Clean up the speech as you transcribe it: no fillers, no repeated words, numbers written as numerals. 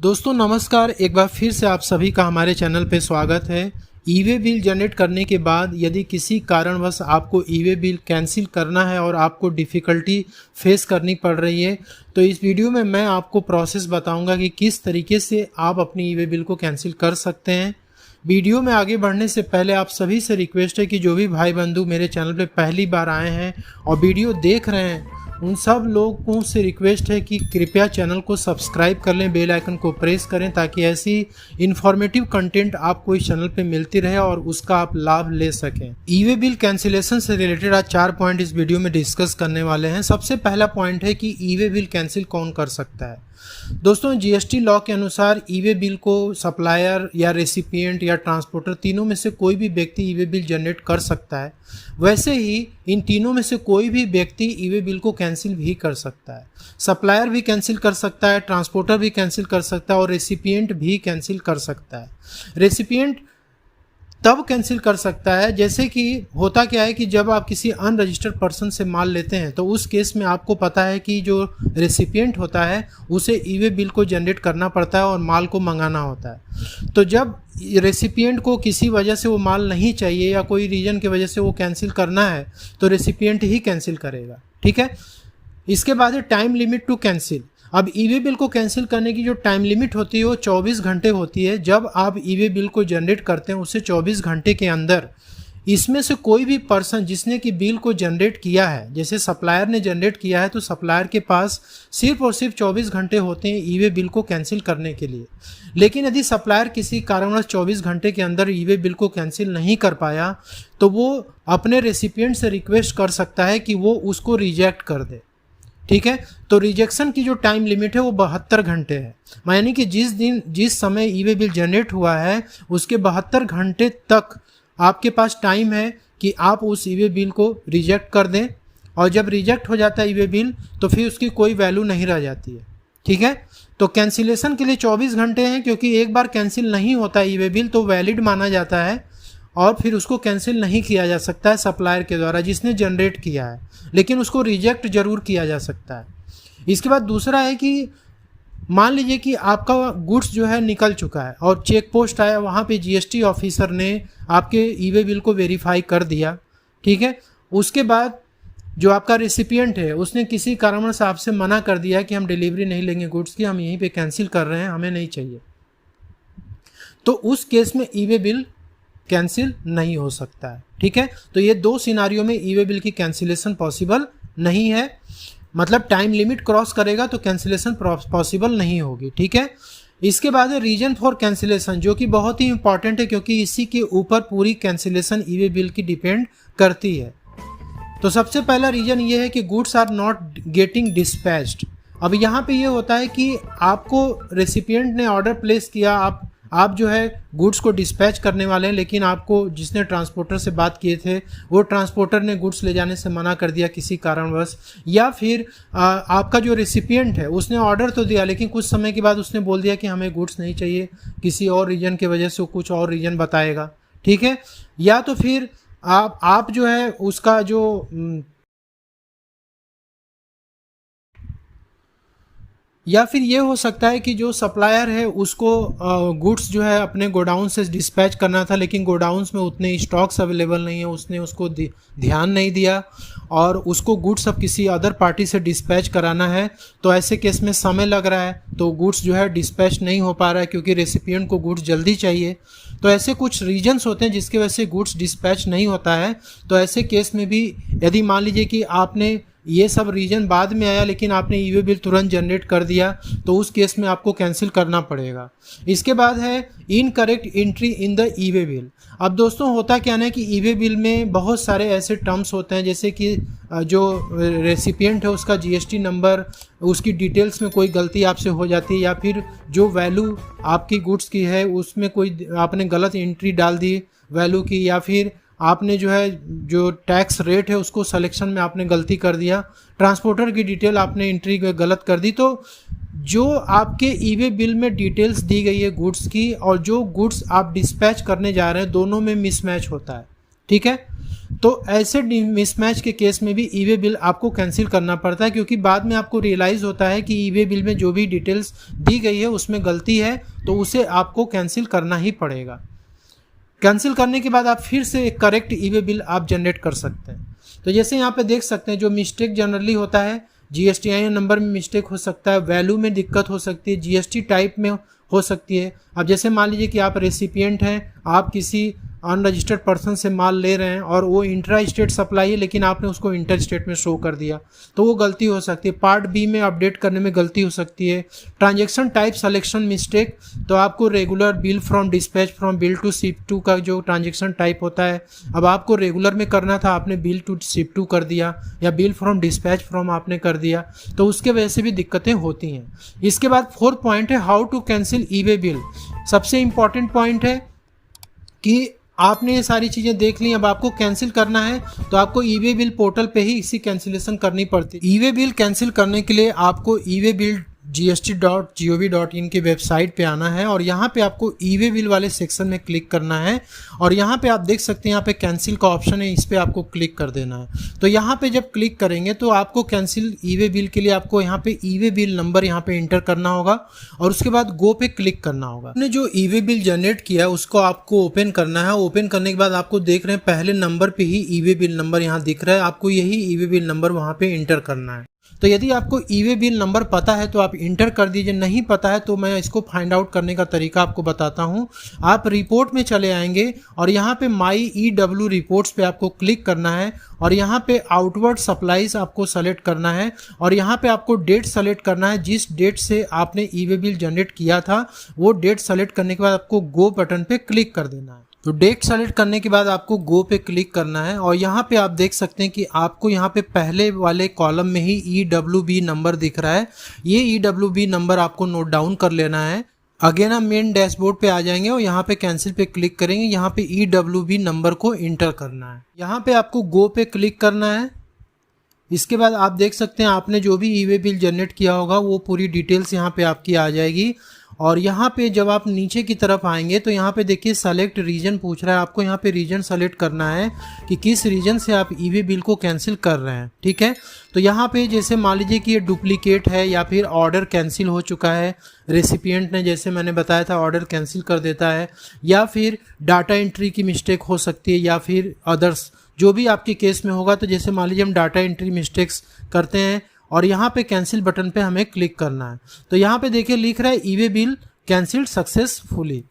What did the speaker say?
दोस्तों नमस्कार, एक बार फिर से आप सभी का हमारे चैनल पे स्वागत है। ई-वे बिल जनरेट करने के बाद यदि किसी कारणवश आपको ई-वे बिल कैंसिल करना है और आपको डिफ़िकल्टी फेस करनी पड़ रही है, तो इस वीडियो में मैं आपको प्रोसेस बताऊंगा कि किस तरीके से आप अपनी ई-वे बिल को कैंसिल कर सकते हैं। वीडियो में आगे बढ़ने से पहले आप सभी से रिक्वेस्ट है कि जो भी भाई बंधु मेरे चैनल पे पहली बार आए हैं और वीडियो देख रहे हैं, उन सब लोगों से रिक्वेस्ट है कि कृपया चैनल को सब्सक्राइब कर लें, बेल आइकन को प्रेस करें ताकि ऐसी इन्फॉर्मेटिव कंटेंट आपको इस चैनल पे मिलती रहे और उसका आप लाभ ले सकें। ई-वे बिल कैंसिलेशन से रिलेटेड आज 4 पॉइंट इस वीडियो में डिस्कस करने वाले हैं। सबसे पहला पॉइंट है कि ई-वे बिल कैंसिल कौन कर सकता है। दोस्तों जीएसटी लॉ के अनुसार ई-वे बिल को सप्लायर या रेसिपिएंट या ट्रांसपोर्टर तीनों में से कोई भी व्यक्ति ई-वे बिल जनरेट कर सकता है। वैसे ही इन तीनों में से कोई भी व्यक्ति ई-वे बिल को कैंसिल भी कर सकता है। सप्लायर भी कैंसिल कर सकता है, ट्रांसपोर्टर भी कैंसिल कर सकता है और रेसिपिएंट भी कैंसिल कर सकता है। रेसिपिएंट तब कैंसिल कर सकता है, जैसे कि होता क्या है कि जब आप किसी अनरजिस्टर्ड पर्सन से माल लेते हैं तो उस केस में आपको पता है कि जो रेसिपिएंट होता है उसे ई-वे बिल को जनरेट करना पड़ता है और माल को मंगाना होता है। तो जब रेसिपिएंट को किसी वजह से वो माल नहीं चाहिए या कोई रीजन की वजह से वो कैंसिल करना है तो रेसिपिएंट ही कैंसिल करेगा, ठीक है। इसके बाद है टाइम लिमिट टू कैंसिल। अब ई-वे बिल को कैंसिल करने की जो टाइम लिमिट होती है वो 24 घंटे होती है। जब आप ई-वे बिल को जनरेट करते हैं उससे 24 घंटे के अंदर इसमें से कोई भी पर्सन जिसने कि बिल को जनरेट किया है, जैसे सप्लायर ने जनरेट किया है, तो सप्लायर के पास सिर्फ और सिर्फ 24 घंटे होते हैं ई-वे बिल को कैंसिल करने के लिए। लेकिन यदि सप्लायर किसी कारणवश 24 घंटे के अंदर ई-वे बिल को कैंसिल नहीं कर पाया तो वो अपने रेसिपिएंट से रिक्वेस्ट कर सकता है कि वो उसको रिजेक्ट कर दे, ठीक है। तो रिजेक्शन की जो टाइम लिमिट है वो 72 घंटे है। यानी कि जिस समय ई-वे बिल जनरेट हुआ है उसके 72 घंटे तक आपके पास टाइम है कि आप उस ई-वे बिल को रिजेक्ट कर दें, और जब रिजेक्ट हो जाता है ई-वे बिल तो फिर उसकी कोई वैल्यू नहीं रह जाती है, ठीक है। तो कैंसिलेशन के लिए 24 घंटे हैं, क्योंकि एक बार कैंसिल नहीं होता ई-वे बिल तो वैलिड माना जाता है और फिर उसको कैंसिल नहीं किया जा सकता है सप्लायर के द्वारा जिसने जनरेट किया है, लेकिन उसको रिजेक्ट जरूर किया जा सकता है। इसके बाद दूसरा है कि मान लीजिए कि आपका गुड्स जो है निकल चुका है और चेक पोस्ट आया, वहाँ पे जीएसटी ऑफिसर ने आपके ई-वे बिल को वेरीफाई कर दिया, ठीक है। उसके बाद जो आपका रेसिपिएंट है उसने किसी कारणवश आपसे मना कर दिया कि हम डिलीवरी नहीं लेंगे गुड्स की, हम यहीं पे कैंसिल कर रहे हैं, हमें नहीं चाहिए, तो उस केस में ई-वे बिल कैंसिल नहीं हो सकता है, ठीक है। तो ये दो सिनारियों में ई-वे बिल की कैंसिलेशन पॉसिबल नहीं है, मतलब टाइम लिमिट क्रॉस करेगा तो कैंसिलेशन पॉसिबल नहीं होगी, ठीक है। इसके बाद है रीजन फॉर कैंसिलेशन, जो कि बहुत ही इंपॉर्टेंट है क्योंकि इसी के ऊपर पूरी कैंसिलेशन ई-वे बिल की डिपेंड करती है। तो सबसे पहला रीजन ये है कि goods are not getting dispatched. अब यहाँ पे ये होता है कि आपको रेसिपिएंट ने ऑर्डर प्लेस किया, आप जो है गुड्स को डिस्पैच करने वाले हैं, लेकिन आपको जिसने ट्रांसपोर्टर से बात किए थे वो ट्रांसपोर्टर ने गुड्स ले जाने से मना कर दिया किसी कारणवश, या फिर आपका जो रेसिपिएंट है उसने ऑर्डर तो दिया लेकिन कुछ समय के बाद उसने बोल दिया कि हमें गुड्स नहीं चाहिए, किसी और रीजन की वजह से कुछ और रीजन बताएगा, ठीक है। या तो फिर आप जो है उसका जो या फिर ये हो सकता है कि जो सप्लायर है उसको गुड्स जो है अपने गोडाउन से डिस्पैच करना था, लेकिन गोडाउन्स में उतने स्टॉक्स अवेलेबल नहीं है, उसने उसको ध्यान नहीं दिया और उसको गुड्स अब किसी अदर पार्टी से डिस्पैच कराना है। तो ऐसे केस में समय लग रहा है तो गुड्स जो है डिस्पैच नहीं हो पा रहा है क्योंकि रेसिपिएंट को गुड्स जल्दी चाहिए। तो ऐसे कुछ रीजन्स होते हैं जिसकी वजह से गुड्स डिस्पैच नहीं होता है। तो ऐसे केस में भी यदि मान लीजिए कि आपने ये सब रीजन बाद में आया लेकिन आपने ई-वे बिल तुरंत जनरेट कर दिया तो उस केस में आपको कैंसिल करना पड़ेगा। इसके बाद है incorrect entry in the e-way bill. अब दोस्तों होता क्या है कि ई-वे बिल में बहुत सारे ऐसे टर्म्स होते हैं, जैसे कि जो रेसिपिएंट है उसका जीएसटी नंबर, उसकी डिटेल्स में कोई गलती आपसे हो जाती है, या फिर जो वैल्यू आपकी गुड्स की है उसमें कोई आपने गलत एंट्री डाल दी वैल्यू की, या फिर आपने जो टैक्स रेट है उसको सिलेक्शन में आपने गलती कर दिया, ट्रांसपोर्टर की डिटेल आपने एंट्री गलत कर दी। तो जो आपके ई-वे बिल में डिटेल्स दी गई है गुड्स की और जो गुड्स आप डिस्पैच करने जा रहे हैं दोनों में मिसमैच होता है, ठीक है। तो ऐसे मिसमैच के केस में भी ई वे बिल आपको कैंसिल करना पड़ता है, क्योंकि बाद में आपको रियलाइज़ होता है कि ई वे बिल में जो भी डिटेल्स दी गई है उसमें गलती है, तो उसे आपको कैंसिल करना ही पड़ेगा। कैंसिल करने के बाद आप फिर से एक करेक्ट ई वे बिल आप जनरेट कर सकते हैं। तो जैसे यहाँ पे देख सकते हैं, जो मिस्टेक जनरली होता है, GSTIN नंबर में मिस्टेक हो सकता है, वैल्यू में दिक्कत हो सकती है, GST टाइप में हो सकती है। अब जैसे मान लीजिए कि आप रेसिपिएंट हैं, आप किसी अनरजिस्टर्ड पर्सन से माल ले रहे हैं और वो इंट्रा स्टेट सप्लाई है, लेकिन आपने उसको इंटर स्टेट में शो कर दिया, तो वो गलती हो सकती है। पार्ट बी में अपडेट करने में गलती हो सकती है। ट्रांजैक्शन टाइप सिलेक्शन मिस्टेक, तो आपको regular bill from dispatch from bill to ship to का जो ट्रांजैक्शन टाइप होता है, अब आपको रेगुलर में करना था, आपने बिल टू शिप टू कर दिया या बिल फ्रॉम डिस्पैच फ्रॉम आपने कर दिया, तो उसके वजह से भी दिक्कतें होती हैं। इसके बाद 4th पॉइंट है how to cancel E way bill. सबसे इंपॉर्टेंट पॉइंट है कि आपने ये सारी चीज़ें देख ली, अब आपको कैंसिल करना है तो आपको ई वे बिल पोर्टल पे ही इसी कैंसिलेशन करनी पड़ती है। ई वे बिल कैंसिल करने के लिए आपको ई वे बिल gst.gov.in की वेबसाइट पे आना है और यहाँ पे आपको ई वे बिल वाले सेक्शन में क्लिक करना है और यहाँ पे आप देख सकते हैं यहाँ पे कैंसिल का ऑप्शन है, इस पे आपको क्लिक कर देना है। तो यहाँ पे जब क्लिक करेंगे तो आपको कैंसिल ई वे बिल के लिए आपको यहाँ पे ई वे बिल नंबर यहाँ पे इंटर करना होगा और उसके बाद गो पे क्लिक करना होगा। आपने जो ई वे बिल जनरेट किया है उसको आपको ओपन करना है। ओपन करने के बाद आपको देख रहे हैं पहले नंबर पे ही ई वे बिल नंबर यहाँ दिख रहा है, आपको यही ई वे बिल नंबर वहाँ पे इंटर करना है। तो यदि आपको ई वे बिल नंबर पता है तो आप इंटर कर दीजिए, नहीं पता है तो मैं इसको फाइंड आउट करने का तरीका आपको बताता हूँ। आप रिपोर्ट में चले आएंगे और यहाँ पे माई EW रिपोर्ट्स पे आपको क्लिक करना है और यहाँ पे आउटवर्ड सप्लाईज आपको सेलेक्ट करना है और यहाँ पे आपको डेट सेलेक्ट करना है, जिस डेट से आपने ई वे बिल जनरेट किया था वो डेट सेलेक्ट करने के बाद आपको गो बटन पे क्लिक कर देना है। तो डेट सेलेक्ट करने के बाद आपको गो पे क्लिक करना है और यहाँ पे आप देख सकते हैं कि आपको यहाँ पे पहले वाले कॉलम में ही EWB नंबर दिख रहा है। ये EWB नंबर आपको नोट डाउन कर लेना है। अगेन आप मेन डैशबोर्ड पे आ जाएंगे और यहाँ पे कैंसिल पे क्लिक करेंगे, यहाँ पे EWB नंबर को इंटर करना है। यहाँ पे आपको गो पे क्लिक करना है। इसके बाद आप देख सकते हैं आपने जो भी ई वे बिल जनरेट किया होगा वो पूरी डिटेल्स यहाँ पे आपकी आ जाएगी। और यहाँ पे जब आप नीचे की तरफ आएंगे तो यहाँ पे देखिए सेलेक्ट रीजन पूछ रहा है, आपको यहाँ पे रीजन सेलेक्ट करना है कि किस रीजन से आप ई वे बिल को कैंसिल कर रहे हैं। ठीक है, तो यहाँ पे जैसे मान लीजिए कि ये डुप्लीकेट है या फिर ऑर्डर कैंसिल हो चुका है, रेसिपिएंट ने जैसे मैंने बताया था ऑर्डर कैंसिल कर देता है, या फिर डाटा एंट्री की मिस्टेक हो सकती है, या फिर अदर्स जो भी आपके केस में होगा। तो जैसे मान लीजिए हम डाटा एंट्री मिस्टेक्स करते हैं और यहाँ पे कैंसिल बटन पे हमें क्लिक करना है। तो यहाँ पे देखिए लिख रहा है ई वे बिल कैंसिल्ड सक्सेसफुली।